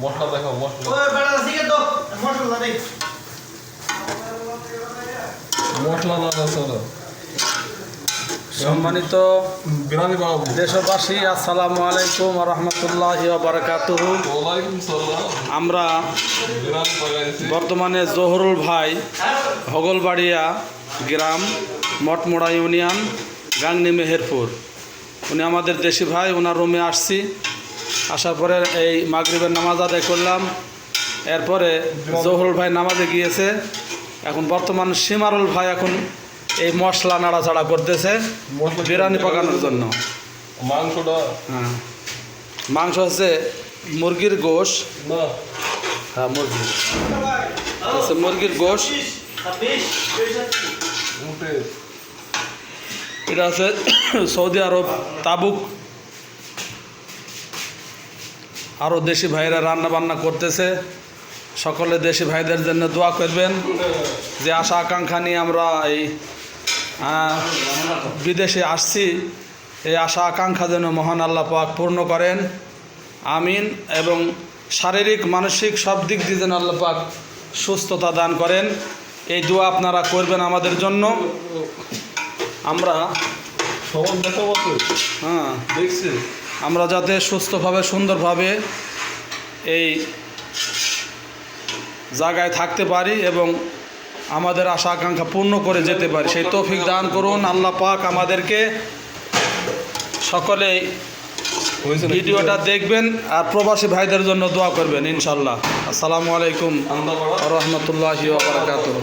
মশলা দেখো মশলা ওই বেটা সিকে তো মশলা দেখ মশলা না চলো সম্মানিত বিরিয়ানি বানাবো দেশবাসী, আসসালামু আলাইকুম ওয়া রাহমাতুল্লাহি ওয়া বারাকাতুহু। ওয়ালাইকুম সালাম আমরা বিরিয়ানি বানাইছি বর্তমানে জহুরুল ভাই হগলবাড়িয়া গ্রাম মঠমোড়া ইউনিয়ন গাংনী মেহেরপুর, উনি আমাদের দেশি ভাই। ওনার রুমে আসছি, আসার পরে এই মাগরিবের নামাজ আদায় করলাম। এরপরে জহুরুল ভাই নামাজে গিয়েছে। এখন বর্তমান সীমারুল ভাই এখন এই মশলা নাড়াচাড়া করতেছে বিরিয়ানি পাকানোর জন্য। মাংসটা হ্যাঁ, মাংস হচ্ছে মুরগির গোশ। না হ্যাঁ, মুরগি হচ্ছে মুরগির গোশ। 26 উঠে এটা আছে সৌদি আরব তাবুক। আরও দেশি ভাইরা রান্না বান্না করতেছে। সকলে দেশি ভাইদের জন্য দোয়া করবেন, যে আশা আকাঙ্ক্ষা নিয়ে আমরা এই বিদেশে আসছি, এই আশা আকাঙ্ক্ষা যেন মহান আল্লাহ পাক পূর্ণ করেন, আমিন। এবং শারীরিক মানসিক সব দিক দিয়ে যেন আল্লাহ পাক সুস্থতা দান করেন, এই দোয়া আপনারা করবেন আমাদের জন্য। আমরা সবার দেখা মতো হ্যাঁ দেখছি আমরা যাতে সুস্থভাবে সুন্দরভাবে এই জায়গায় থাকতে পারি এবং আমাদের আশা আকাঙ্ক্ষা পূর্ণ করে যেতে পারি, সেই তৌফিক দান করুন আল্লাহ পাক আমাদেরকে। সকলেই হয়েছে নাকি? ভিডিওটা দেখবেন আর প্রবাসী ভাইদের জন্য দোয়া করবেন ইনশাল্লাহ। আসসালামু আলাইকুম আন্দা ওয়া রাহমাতুল্লাহি ওয়া বারাকাতুহু।